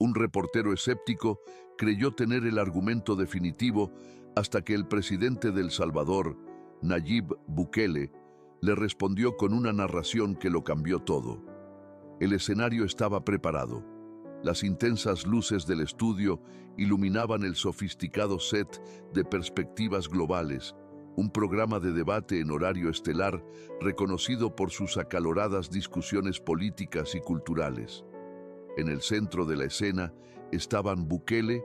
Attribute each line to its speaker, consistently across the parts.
Speaker 1: Un reportero escéptico creyó tener el argumento definitivo hasta que el presidente de El Salvador, Nayib Bukele, le respondió con una narración que lo cambió todo. El escenario estaba preparado. Las intensas luces del estudio iluminaban el sofisticado set de Perspectivas Globales, un programa de debate en horario estelar reconocido por sus acaloradas discusiones políticas y culturales. En el centro de la escena estaban Bukele,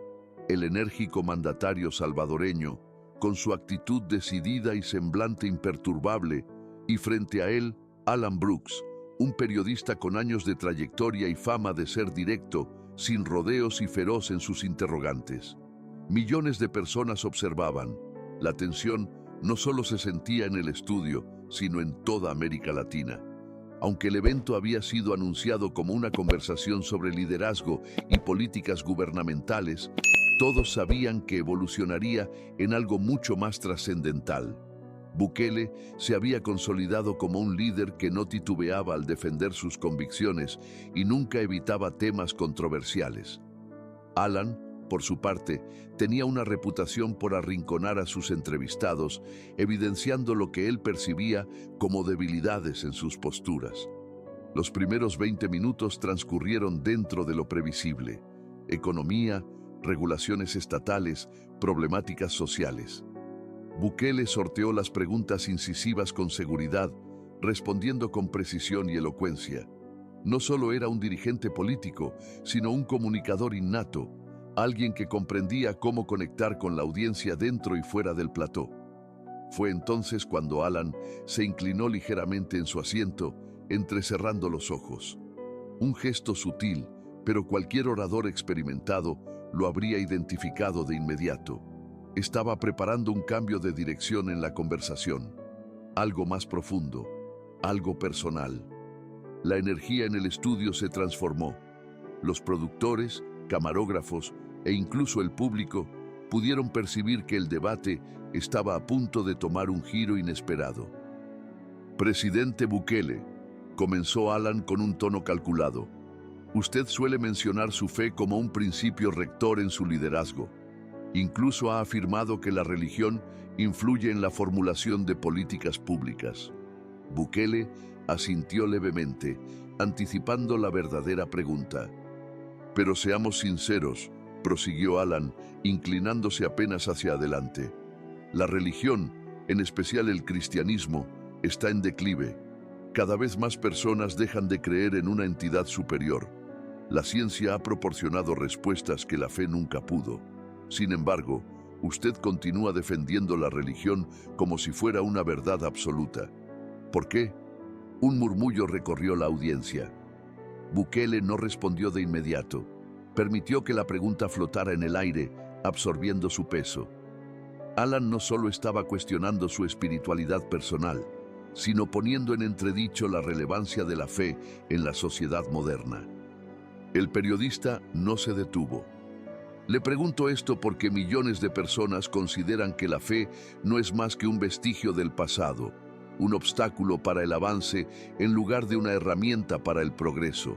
Speaker 1: el enérgico mandatario salvadoreño, con su actitud decidida y semblante imperturbable, y frente a él, Alan Brooks, un periodista con años de trayectoria y fama de ser directo, sin rodeos y feroz en sus interrogantes. Millones de personas observaban. La tensión no solo se sentía en el estudio, sino en toda América Latina. Aunque el evento había sido anunciado como una conversación sobre liderazgo y políticas gubernamentales, todos sabían que evolucionaría en algo mucho más trascendental. Bukele se había consolidado como un líder que no titubeaba al defender sus convicciones y nunca evitaba temas controversiales. Alan, por su parte, tenía una reputación por arrinconar a sus entrevistados, evidenciando lo que él percibía como debilidades en sus posturas. Los primeros 20 minutos transcurrieron dentro de lo previsible: economía, regulaciones estatales, problemáticas sociales. Bukele sorteó las preguntas incisivas con seguridad, respondiendo con precisión y elocuencia. No solo era un dirigente político, sino un comunicador innato, alguien que comprendía cómo conectar con la audiencia dentro y fuera del plató. Fue entonces cuando Alan se inclinó ligeramente en su asiento, entrecerrando los ojos. Un gesto sutil, pero cualquier orador experimentado lo habría identificado de inmediato. Estaba preparando un cambio de dirección en la conversación, algo más profundo, algo personal. La energía en el estudio se transformó. Los productores, camarógrafos e incluso el público pudieron percibir que el debate estaba a punto de tomar un giro inesperado. Presidente Bukele, comenzó Alan con un tono calculado. Usted suele mencionar su fe como un principio rector en su liderazgo. Incluso ha afirmado que la religión influye en la formulación de políticas públicas. Bukele asintió levemente, anticipando la verdadera pregunta. Pero seamos sinceros, prosiguió Alan, inclinándose apenas hacia adelante. La religión, en especial el cristianismo, está en declive. Cada vez más personas dejan de creer en una entidad superior. La ciencia ha proporcionado respuestas que la fe nunca pudo. Sin embargo, usted continúa defendiendo la religión como si fuera una verdad absoluta. ¿Por qué? Un murmullo recorrió la audiencia. Bukele no respondió de inmediato. Permitió que la pregunta flotara en el aire, absorbiendo su peso. Alan no solo estaba cuestionando su espiritualidad personal, sino poniendo en entredicho la relevancia de la fe en la sociedad moderna. El periodista no se detuvo. Le pregunto esto porque millones de personas consideran que la fe no es más que un vestigio del pasado, un obstáculo para el avance en lugar de una herramienta para el progreso.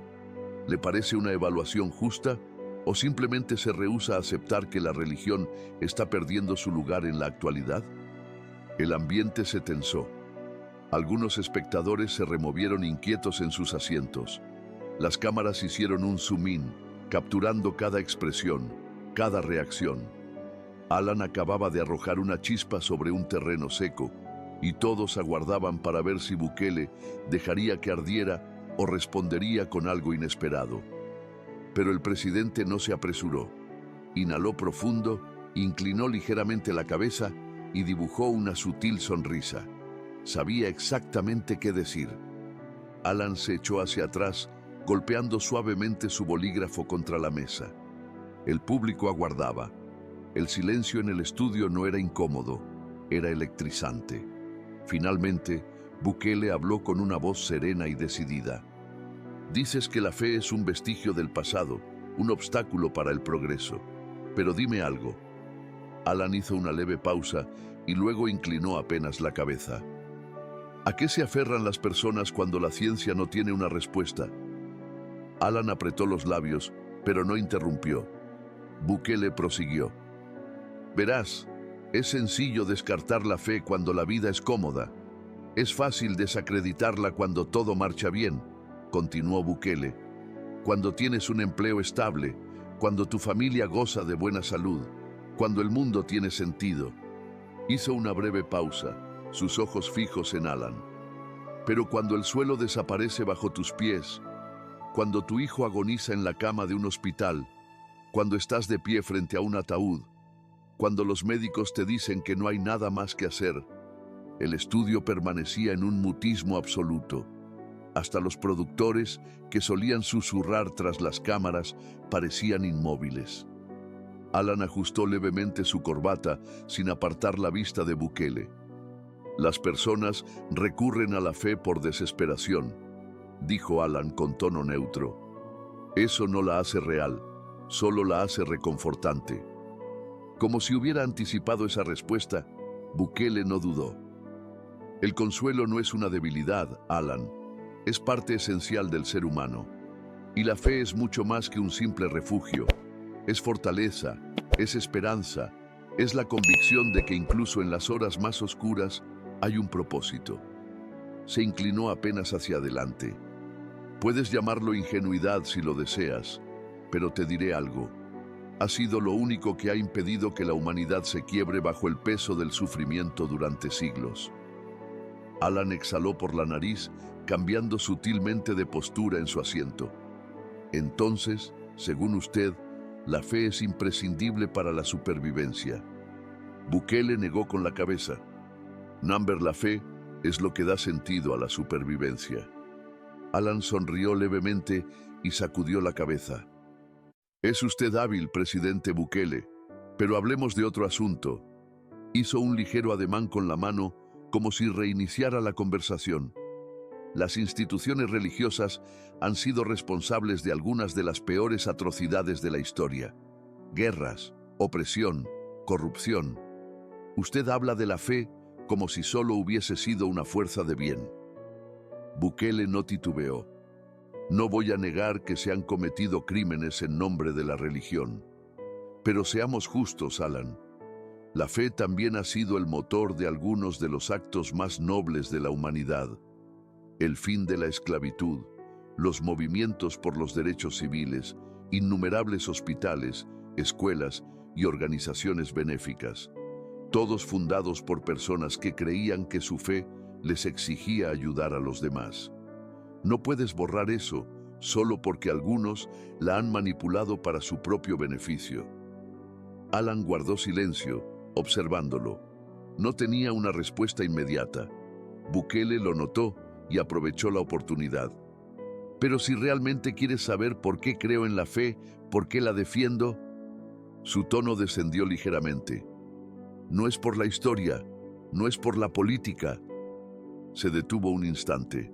Speaker 1: ¿Le parece una evaluación justa o simplemente se rehúsa a aceptar que la religión está perdiendo su lugar en la actualidad? El ambiente se tensó. Algunos espectadores se removieron inquietos en sus asientos. Las cámaras hicieron un zoom in, capturando cada expresión, cada reacción. Alan acababa de arrojar una chispa sobre un terreno seco, y todos aguardaban para ver si Bukele dejaría que ardiera o respondería con algo inesperado. Pero el presidente no se apresuró. Inhaló profundo, inclinó ligeramente la cabeza y dibujó una sutil sonrisa. Sabía exactamente qué decir. Alan se echó hacia atrás, golpeando suavemente su bolígrafo contra la mesa. El público aguardaba. El silencio en el estudio no era incómodo, era electrizante. Finalmente, Bukele habló con una voz serena y decidida. Dices que la fe es un vestigio del pasado, un obstáculo para el progreso. Pero dime algo. Alan hizo una leve pausa y luego inclinó apenas la cabeza. ¿A qué se aferran las personas cuando la ciencia no tiene una respuesta? Alan apretó los labios, pero no interrumpió. Bukele prosiguió. Verás, es sencillo descartar la fe cuando la vida es cómoda. Es fácil desacreditarla cuando todo marcha bien, continuó Bukele. Cuando tienes un empleo estable, cuando tu familia goza de buena salud, cuando el mundo tiene sentido. Hizo una breve pausa, sus ojos fijos en Alan. Pero cuando el suelo desaparece bajo tus pies, cuando tu hijo agoniza en la cama de un hospital, cuando estás de pie frente a un ataúd, cuando los médicos te dicen que no hay nada más que hacer, el estudio permanecía en un mutismo absoluto. Hasta los productores, que solían susurrar tras las cámaras, parecían inmóviles. Alan ajustó levemente su corbata sin apartar la vista de Bukele. Las personas recurren a la fe por desesperación, dijo Alan con tono neutro. Eso no la hace real, solo la hace reconfortante. Como si hubiera anticipado esa respuesta, Bukele no dudó. El consuelo no es una debilidad, Alan. Es parte esencial del ser humano. Y la fe es mucho más que un simple refugio. Es fortaleza, es esperanza, es la convicción de que incluso en las horas más oscuras hay un propósito. Se inclinó apenas hacia adelante. Puedes llamarlo ingenuidad si lo deseas, pero te diré algo. Ha sido lo único que ha impedido que la humanidad se quiebre bajo el peso del sufrimiento durante siglos. Alan exhaló por la nariz, cambiando sutilmente de postura en su asiento. Entonces, según usted, la fe es imprescindible para la supervivencia. Bukele negó con la cabeza. Number, la fe es lo que da sentido a la supervivencia. Alan sonrió levemente y sacudió la cabeza. Es usted hábil, presidente Bukele, pero hablemos de otro asunto. Hizo un ligero ademán con la mano, como si reiniciara la conversación. Las instituciones religiosas han sido responsables de algunas de las peores atrocidades de la historia. Guerras, opresión, corrupción. Usted habla de la fe como si solo hubiese sido una fuerza de bien. Bukele no titubeó. No voy a negar que se han cometido crímenes en nombre de la religión. Pero seamos justos, Alan. La fe también ha sido el motor de algunos de los actos más nobles de la humanidad. El fin de la esclavitud, los movimientos por los derechos civiles, innumerables hospitales, escuelas y organizaciones benéficas, todos fundados por personas que creían que su fe les exigía ayudar a los demás. No puedes borrar eso solo porque algunos la han manipulado para su propio beneficio. Alan guardó silencio, observándolo. No tenía una respuesta inmediata. Bukele lo notó y aprovechó la oportunidad. Pero si realmente quieres saber por qué creo en la fe, por qué la defiendo, su tono descendió ligeramente. No es por la historia, no es por la política. Se detuvo un instante.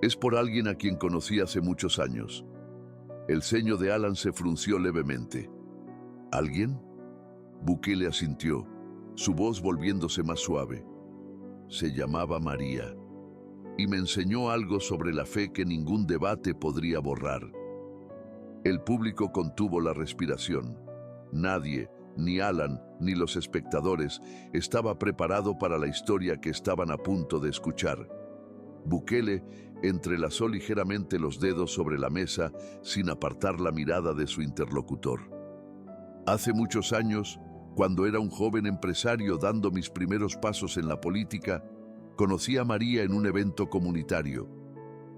Speaker 1: Es por alguien a quien conocí hace muchos años. El ceño de Alan se frunció levemente. ¿Alguien? Bukele asintió, su voz volviéndose más suave. Se llamaba María. Y me enseñó algo sobre la fe que ningún debate podría borrar. El público contuvo la respiración. Nadie, ni Alan, ni los espectadores, estaba preparado para la historia que estaban a punto de escuchar. Bukele entrelazó ligeramente los dedos sobre la mesa sin apartar la mirada de su interlocutor. Hace muchos años, cuando era un joven empresario dando mis primeros pasos en la política, conocí a María en un evento comunitario.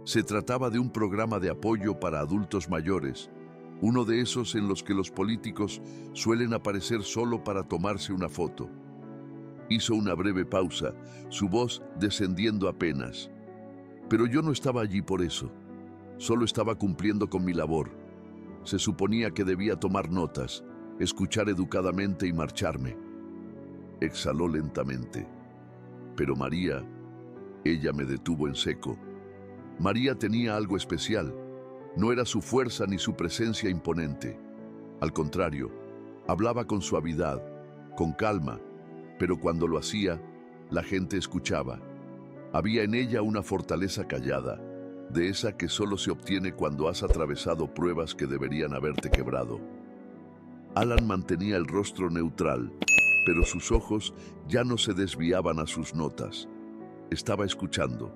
Speaker 1: Se trataba de un programa de apoyo para adultos mayores, uno de esos en los que los políticos suelen aparecer solo para tomarse una foto. Hizo una breve pausa, su voz descendiendo apenas. Pero yo no estaba allí por eso. Solo estaba cumpliendo con mi labor. Se suponía que debía tomar notas, escuchar educadamente y marcharme. Exhaló lentamente. Pero María, ella me detuvo en seco. María tenía algo especial. No era su fuerza ni su presencia imponente. Al contrario, hablaba con suavidad, con calma, pero cuando lo hacía, la gente escuchaba. Había en ella una fortaleza callada, de esa que solo se obtiene cuando has atravesado pruebas que deberían haberte quebrado. Alan mantenía el rostro neutral, pero sus ojos ya no se desviaban a sus notas. Estaba escuchando.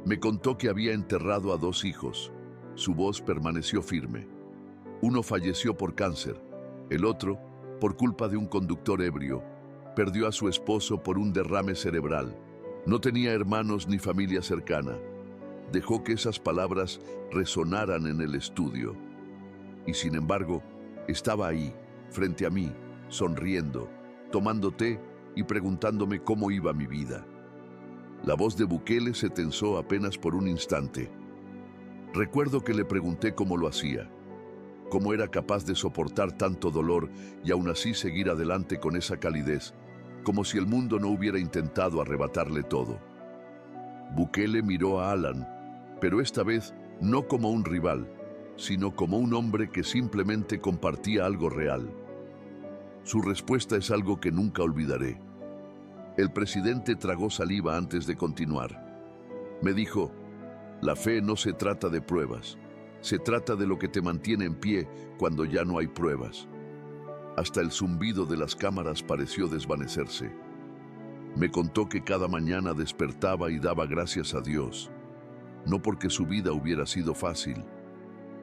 Speaker 1: Me contó que había enterrado a 2 hijos. Su voz permaneció firme. Uno falleció por cáncer, el otro, por culpa de un conductor ebrio, perdió a su esposo por un derrame cerebral. No tenía hermanos ni familia cercana. Dejó que esas palabras resonaran en el estudio. Y sin embargo, estaba ahí, frente a mí, sonriendo, tomando té y preguntándome cómo iba mi vida. La voz de Bukele se tensó apenas por un instante. Recuerdo que le pregunté cómo lo hacía, cómo era capaz de soportar tanto dolor y aún así seguir adelante con esa calidez, como si el mundo no hubiera intentado arrebatarle todo. Bukele miró a Alan, pero esta vez no como un rival, sino como un hombre que simplemente compartía algo real. Su respuesta es algo que nunca olvidaré. El presidente tragó saliva antes de continuar. Me dijo, la fe no se trata de pruebas, se trata de lo que te mantiene en pie cuando ya no hay pruebas. Hasta el zumbido de las cámaras pareció desvanecerse. Me contó que cada mañana despertaba y daba gracias a Dios, no porque su vida hubiera sido fácil,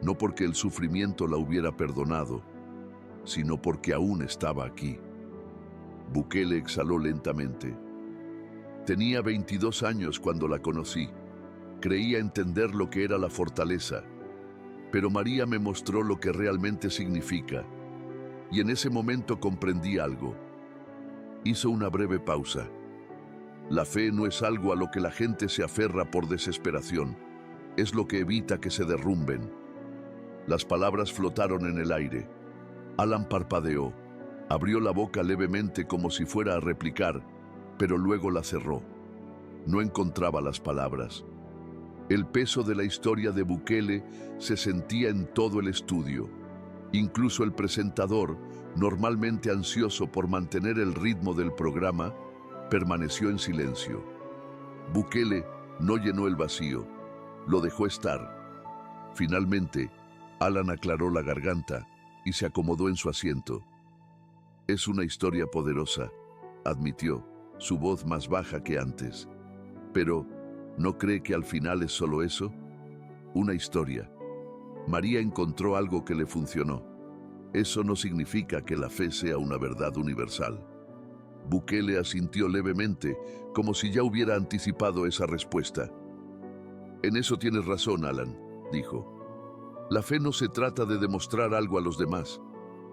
Speaker 1: no porque el sufrimiento la hubiera perdonado, sino porque aún estaba aquí. Bukele exhaló lentamente. Tenía 22 años cuando la conocí. Creía entender lo que era la fortaleza, pero María me mostró lo que realmente significa, y en ese momento comprendí algo. Hizo una breve pausa. La fe no es algo a lo que la gente se aferra por desesperación, es lo que evita que se derrumben. Las palabras flotaron en el aire. Alan parpadeó, abrió la boca levemente como si fuera a replicar, pero luego la cerró. No encontraba las palabras. El peso de la historia de Bukele se sentía en todo el estudio. Incluso el presentador, normalmente ansioso por mantener el ritmo del programa, permaneció en silencio. Bukele no llenó el vacío, lo dejó estar. Finalmente, Alan aclaró la garganta y se acomodó en su asiento. Es una historia poderosa, admitió, su voz más baja que antes. Pero, ¿no cree que al final es solo eso? Una historia. María encontró algo que le funcionó. Eso no significa que la fe sea una verdad universal. Bukele asintió levemente, como si ya hubiera anticipado esa respuesta. En eso tienes razón, Alan, dijo. La fe no se trata de demostrar algo a los demás.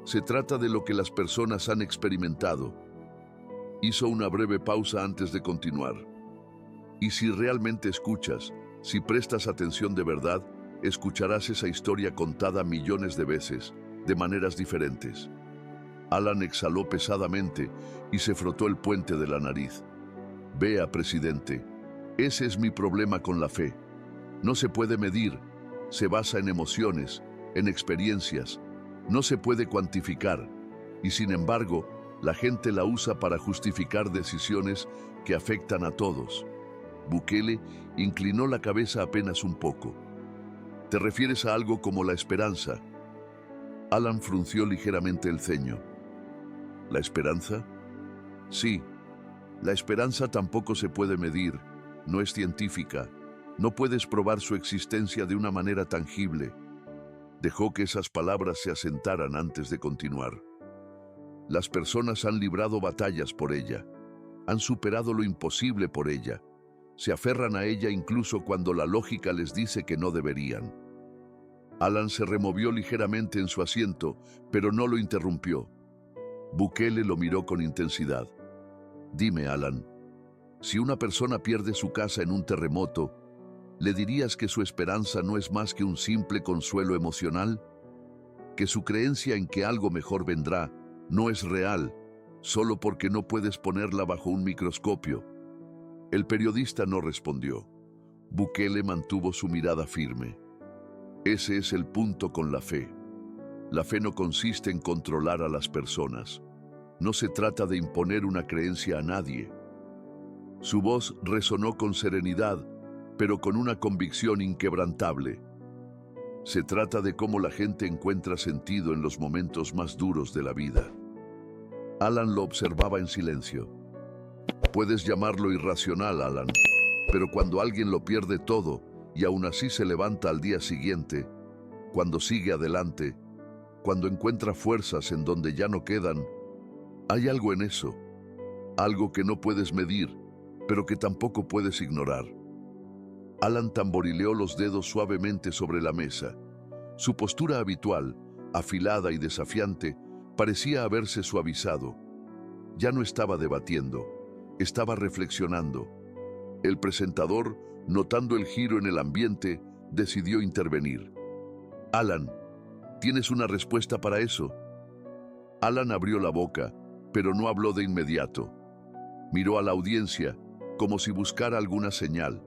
Speaker 1: Se trata de lo que las personas han experimentado. Hizo una breve pausa antes de continuar. Y si realmente escuchas, si prestas atención de verdad, escucharás esa historia contada millones de veces, de maneras diferentes. Alan exhaló pesadamente y se frotó el puente de la nariz. Vea, presidente, ese es mi problema con la fe. No se puede medir, se basa en emociones, en experiencias, no se puede cuantificar, y sin embargo, la gente la usa para justificar decisiones que afectan a todos. Bukele inclinó la cabeza apenas un poco. ¿Te refieres a algo como la esperanza? Alan frunció ligeramente el ceño. ¿La esperanza? Sí, la esperanza tampoco se puede medir, no es científica, no puedes probar su existencia de una manera tangible. Dejó que esas palabras se asentaran antes de continuar. Las personas han librado batallas por ella, han superado lo imposible por ella, se aferran a ella incluso cuando la lógica les dice que no deberían. Alan se removió ligeramente en su asiento, pero no lo interrumpió. Bukele lo miró con intensidad. Dime, Alan, si una persona pierde su casa en un terremoto, ¿le dirías que su esperanza no es más que un simple consuelo emocional? ¿Que su creencia en que algo mejor vendrá no es real, solo porque no puedes ponerla bajo un microscopio? El periodista no respondió. Bukele mantuvo su mirada firme. Ese es el punto con la fe. La fe no consiste en controlar a las personas. No se trata de imponer una creencia a nadie. Su voz resonó con serenidad, pero con una convicción inquebrantable. Se trata de cómo la gente encuentra sentido en los momentos más duros de la vida. Alan lo observaba en silencio. Puedes llamarlo irracional, Alan, pero cuando alguien lo pierde todo y aún así se levanta al día siguiente, cuando sigue adelante, cuando encuentra fuerzas en donde ya no quedan, hay algo en eso, algo que no puedes medir, pero que tampoco puedes ignorar. Alan tamborileó los dedos suavemente sobre la mesa. Su postura habitual, afilada y desafiante, parecía haberse suavizado. Ya no estaba debatiendo, estaba reflexionando. El presentador, notando el giro en el ambiente, decidió intervenir. Alan, ¿tienes una respuesta para eso? Alan abrió la boca, pero no habló de inmediato. Miró a la audiencia, como si buscara alguna señal,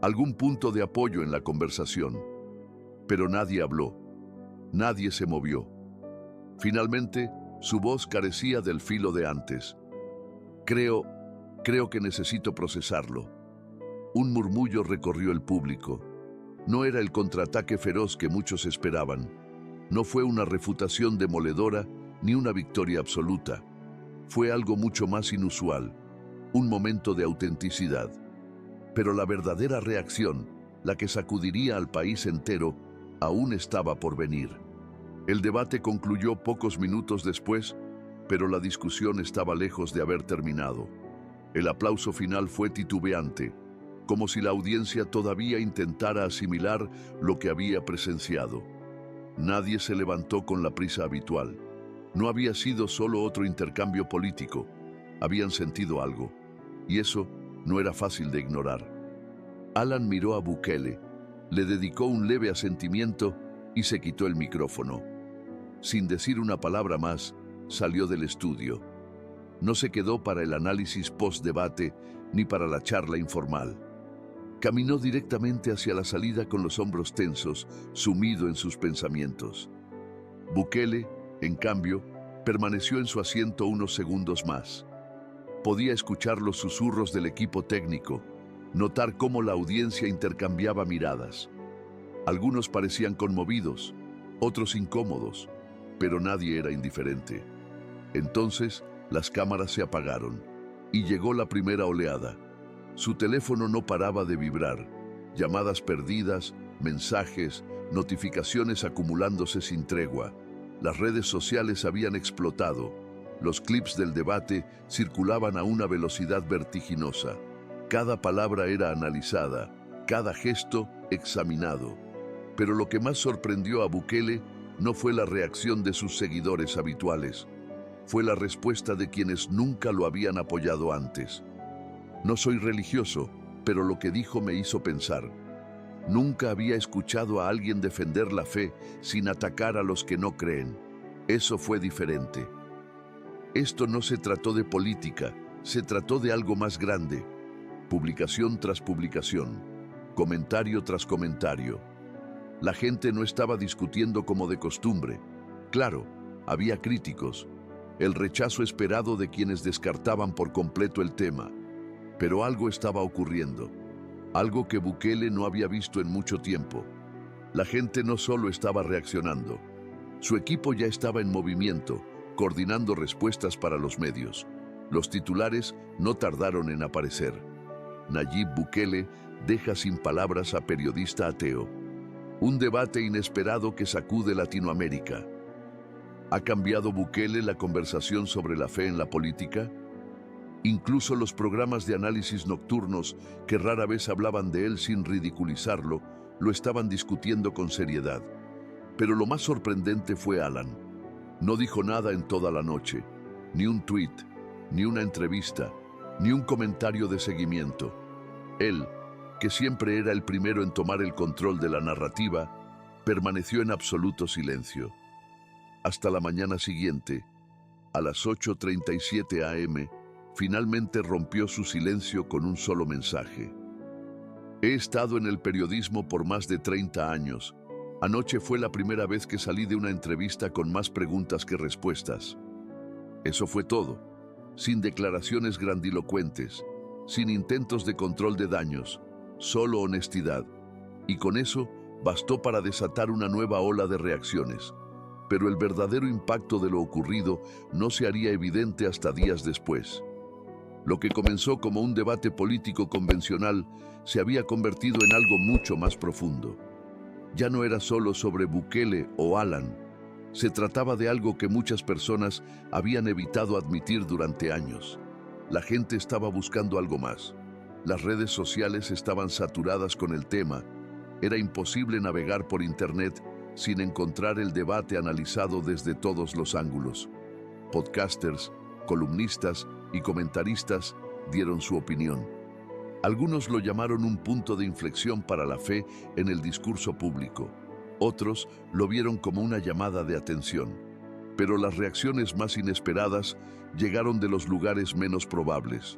Speaker 1: algún punto de apoyo en la conversación. Pero nadie habló, nadie se movió. Finalmente, su voz carecía del filo de antes. Creo que necesito procesarlo. Un murmullo recorrió el público. No era el contraataque feroz que muchos esperaban. No fue una refutación demoledora ni una victoria absoluta. Fue algo mucho más inusual, un momento de autenticidad. Pero la verdadera reacción, la que sacudiría al país entero, aún estaba por venir. El debate concluyó pocos minutos después, pero la discusión estaba lejos de haber terminado. El aplauso final fue titubeante, como si la audiencia todavía intentara asimilar lo que había presenciado. Nadie se levantó con la prisa habitual. No había sido solo otro intercambio político. Habían sentido algo, y eso no era fácil de ignorar. Alan miró a Bukele, le dedicó un leve asentimiento y se quitó el micrófono. Sin decir una palabra más, salió del estudio. No se quedó para el análisis post-debate ni para la charla informal. Caminó directamente hacia la salida con los hombros tensos, sumido en sus pensamientos. Bukele, en cambio, permaneció en su asiento unos segundos más. Podía escuchar los susurros del equipo técnico, notar cómo la audiencia intercambiaba miradas. Algunos parecían conmovidos, otros incómodos, pero nadie era indiferente. Entonces, las cámaras se apagaron y llegó la primera oleada. Su teléfono no paraba de vibrar, llamadas perdidas, mensajes, notificaciones acumulándose sin tregua. Las redes sociales habían explotado. Los clips del debate circulaban a una velocidad vertiginosa. Cada palabra era analizada, cada gesto examinado. Pero lo que más sorprendió a Bukele no fue la reacción de sus seguidores habituales. Fue la respuesta de quienes nunca lo habían apoyado antes. No soy religioso, pero lo que dijo me hizo pensar. Nunca había escuchado a alguien defender la fe sin atacar a los que no creen. Eso fue diferente. Esto no se trató de política, se trató de algo más grande. Publicación tras publicación, comentario tras comentario. La gente no estaba discutiendo como de costumbre. Claro, había críticos, el rechazo esperado de quienes descartaban por completo el tema. Pero algo estaba ocurriendo, algo que Bukele no había visto en mucho tiempo. La gente no solo estaba reaccionando, su equipo ya estaba en movimiento, coordinando respuestas para los medios. Los titulares no tardaron en aparecer. Nayib Bukele deja sin palabras a periodista ateo. Un debate inesperado que sacude Latinoamérica. ¿Ha cambiado Bukele la conversación sobre la fe en la política? Incluso los programas de análisis nocturnos, que rara vez hablaban de él sin ridiculizarlo, lo estaban discutiendo con seriedad. Pero lo más sorprendente fue Alan. No dijo nada en toda la noche, ni un tuit, ni una entrevista, ni un comentario de seguimiento. Él, que siempre era el primero en tomar el control de la narrativa, permaneció en absoluto silencio. Hasta la mañana siguiente, a las 8:37 a.m., finalmente rompió su silencio con un solo mensaje. He estado en el periodismo por más de 30 años. Anoche fue la primera vez que salí de una entrevista con más preguntas que respuestas. Eso fue todo, sin declaraciones grandilocuentes, sin intentos de control de daños, solo honestidad. Y con eso bastó para desatar una nueva ola de reacciones. Pero el verdadero impacto de lo ocurrido no se haría evidente hasta días después. Lo que comenzó como un debate político convencional se había convertido en algo mucho más profundo. Ya no era solo sobre Bukele o Alan. Se trataba de algo que muchas personas habían evitado admitir durante años. La gente estaba buscando algo más. Las redes sociales estaban saturadas con el tema. Era imposible navegar por Internet sin encontrar el debate analizado desde todos los ángulos. Podcasters, columnistas y comentaristas dieron su opinión. Algunos lo llamaron un punto de inflexión para la fe en el discurso público. Otros lo vieron como una llamada de atención. Pero las reacciones más inesperadas llegaron de los lugares menos probables.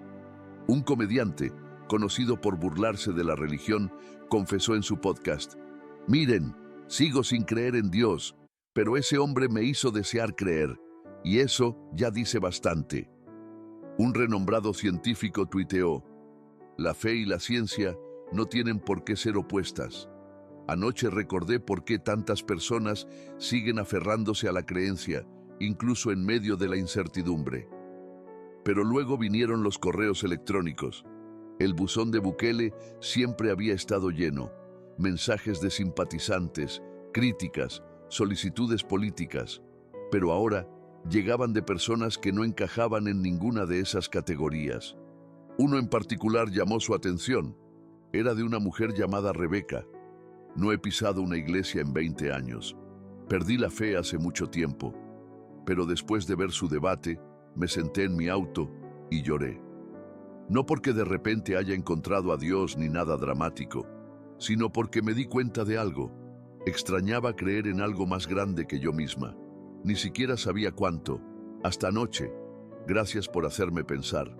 Speaker 1: Un comediante, conocido por burlarse de la religión, confesó en su podcast: «Miren, sigo sin creer en Dios, pero ese hombre me hizo desear creer, y eso ya dice bastante». Un renombrado científico tuiteó: «La fe y la ciencia no tienen por qué ser opuestas. Anoche recordé por qué tantas personas siguen aferrándose a la creencia, incluso en medio de la incertidumbre». Pero luego vinieron los correos electrónicos. El buzón de Bukele siempre había estado lleno. Mensajes de simpatizantes, críticas, solicitudes políticas. Pero ahora llegaban de personas que no encajaban en ninguna de esas categorías. Uno en particular llamó su atención. Era de una mujer llamada Rebeca. «No he pisado una iglesia en 20 años. Perdí la fe hace mucho tiempo. Pero después de ver su debate, me senté en mi auto y lloré. No porque de repente haya encontrado a Dios ni nada dramático, sino porque me di cuenta de algo. Extrañaba creer en algo más grande que yo misma. Ni siquiera sabía cuánto. Hasta anoche. Gracias por hacerme pensar».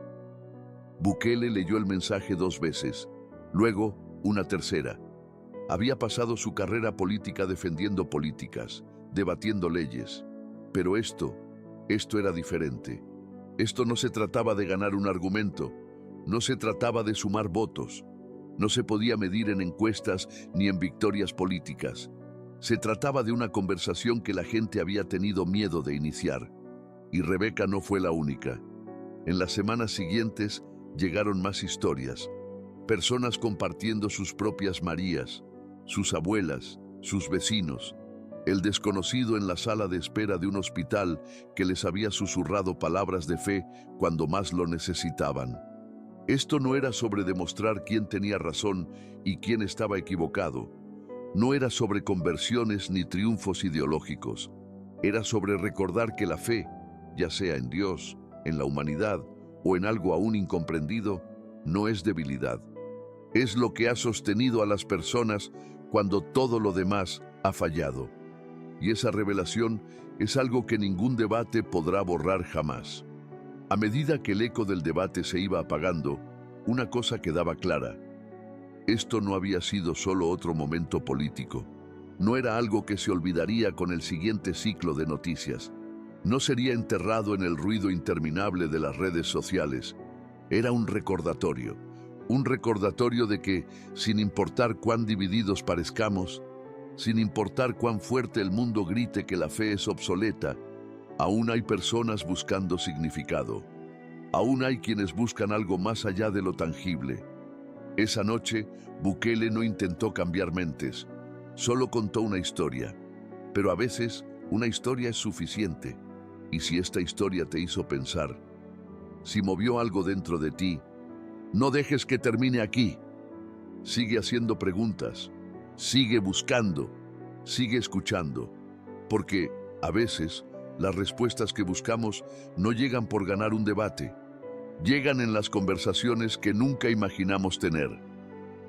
Speaker 1: Bukele leyó el mensaje 2 veces, luego una tercera. Había pasado su carrera política defendiendo políticas, debatiendo leyes. Pero esto era diferente. Esto no se trataba de ganar un argumento, no se trataba de sumar votos, no se podía medir en encuestas ni en victorias políticas. Se trataba de una conversación que la gente había tenido miedo de iniciar. Y Rebeca no fue la única. En las semanas siguientes llegaron más historias. Personas compartiendo sus propias Marías, sus abuelas, sus vecinos. El desconocido en la sala de espera de un hospital que les había susurrado palabras de fe cuando más lo necesitaban. Esto no era sobre demostrar quién tenía razón y quién estaba equivocado. No era sobre conversiones ni triunfos ideológicos. Era sobre recordar que la fe, ya sea en Dios, en la humanidad o en algo aún incomprendido, no es debilidad. Es lo que ha sostenido a las personas cuando todo lo demás ha fallado. Y esa revelación es algo que ningún debate podrá borrar jamás. A medida que el eco del debate se iba apagando, una cosa quedaba clara. Esto no había sido solo otro momento político. No era algo que se olvidaría con el siguiente ciclo de noticias. No sería enterrado en el ruido interminable de las redes sociales. Era un recordatorio de que, sin importar cuán divididos parezcamos, sin importar cuán fuerte el mundo grite que la fe es obsoleta, aún hay personas buscando significado. Aún hay quienes buscan algo más allá de lo tangible. Esa noche, Bukele no intentó cambiar mentes, solo contó una historia. Pero a veces, una historia es suficiente. Y si esta historia te hizo pensar, si movió algo dentro de ti, no dejes que termine aquí. Sigue haciendo preguntas, sigue buscando, sigue escuchando, porque a veces las respuestas que buscamos no llegan por ganar un debate, llegan en las conversaciones que nunca imaginamos tener.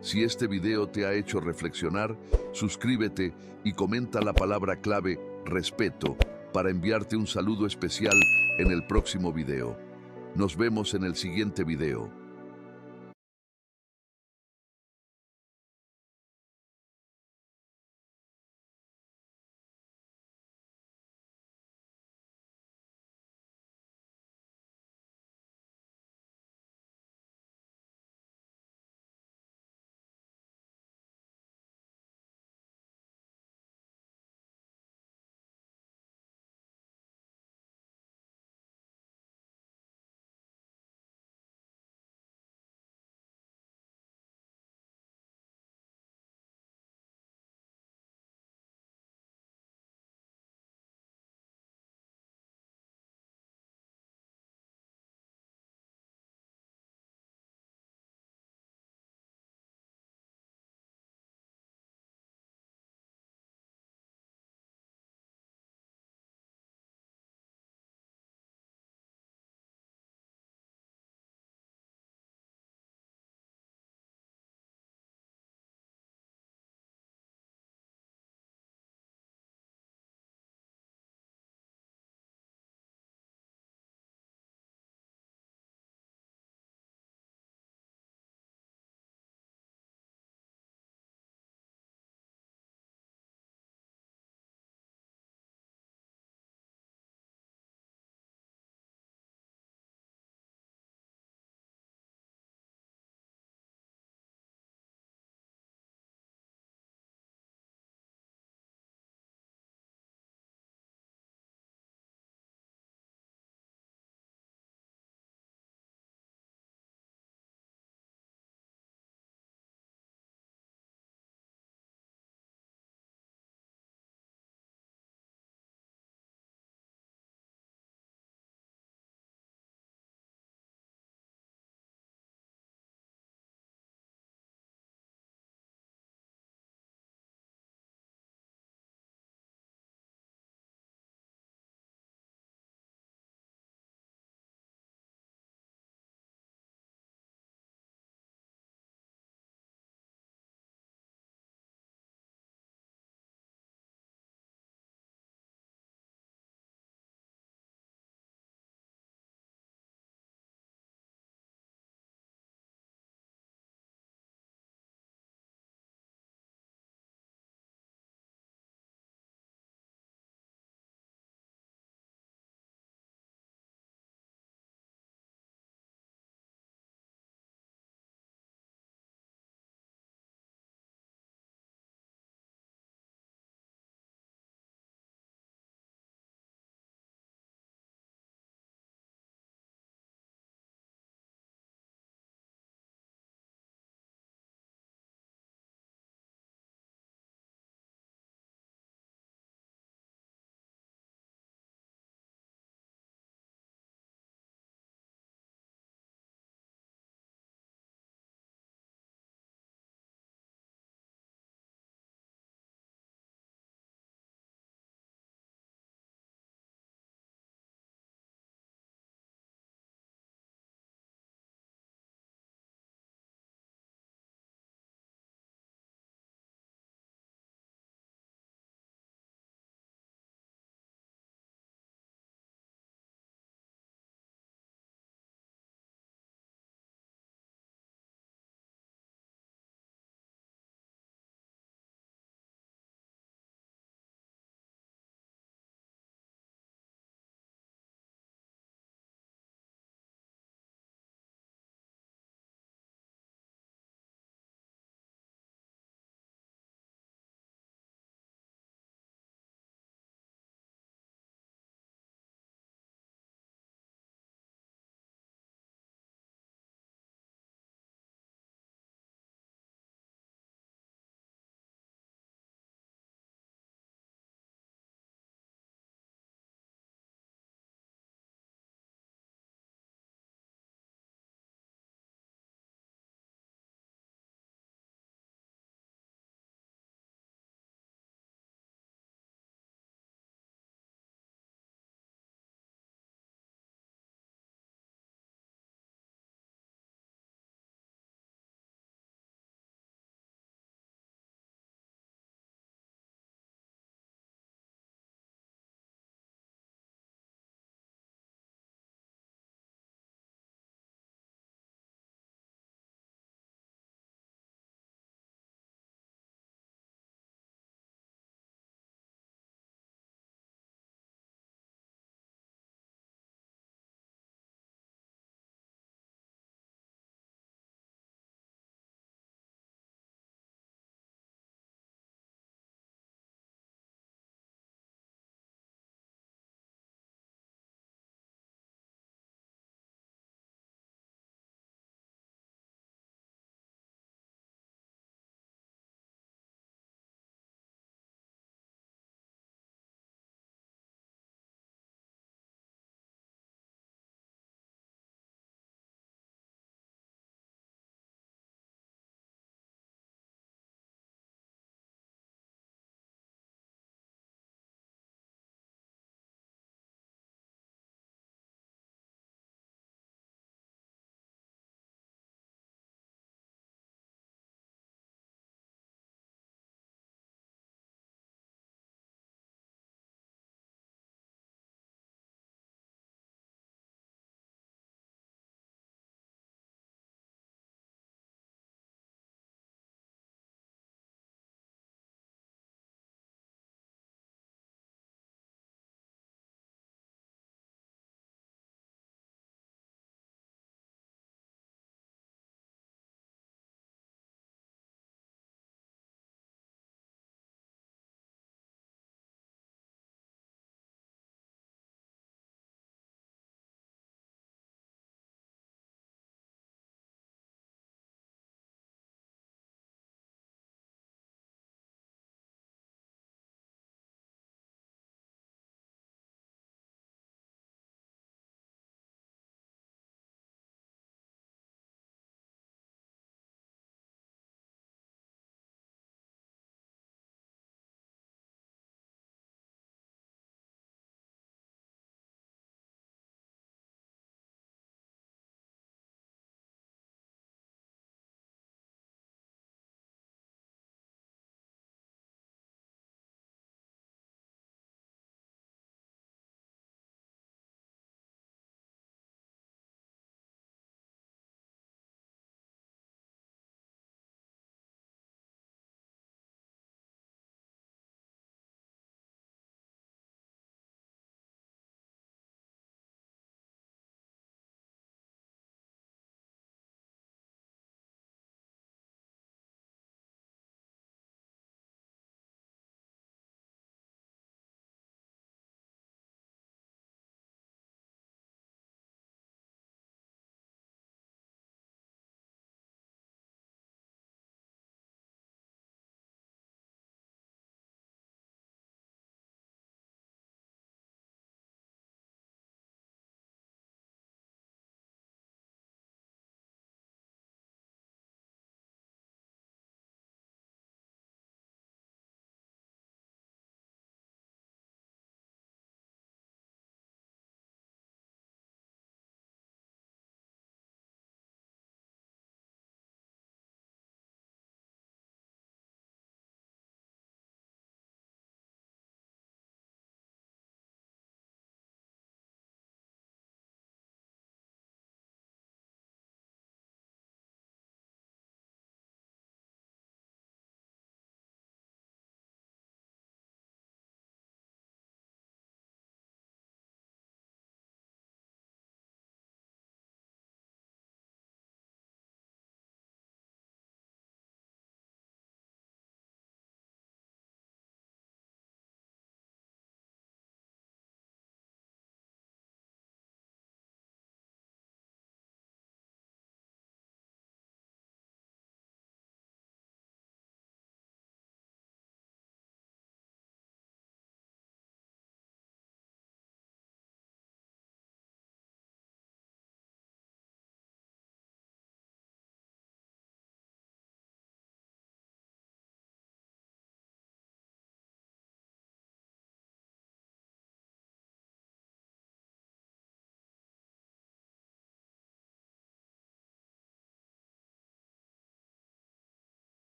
Speaker 1: Si este video te ha hecho reflexionar, suscríbete y comenta la palabra clave respeto para enviarte un saludo especial en el próximo video. Nos vemos en el siguiente video.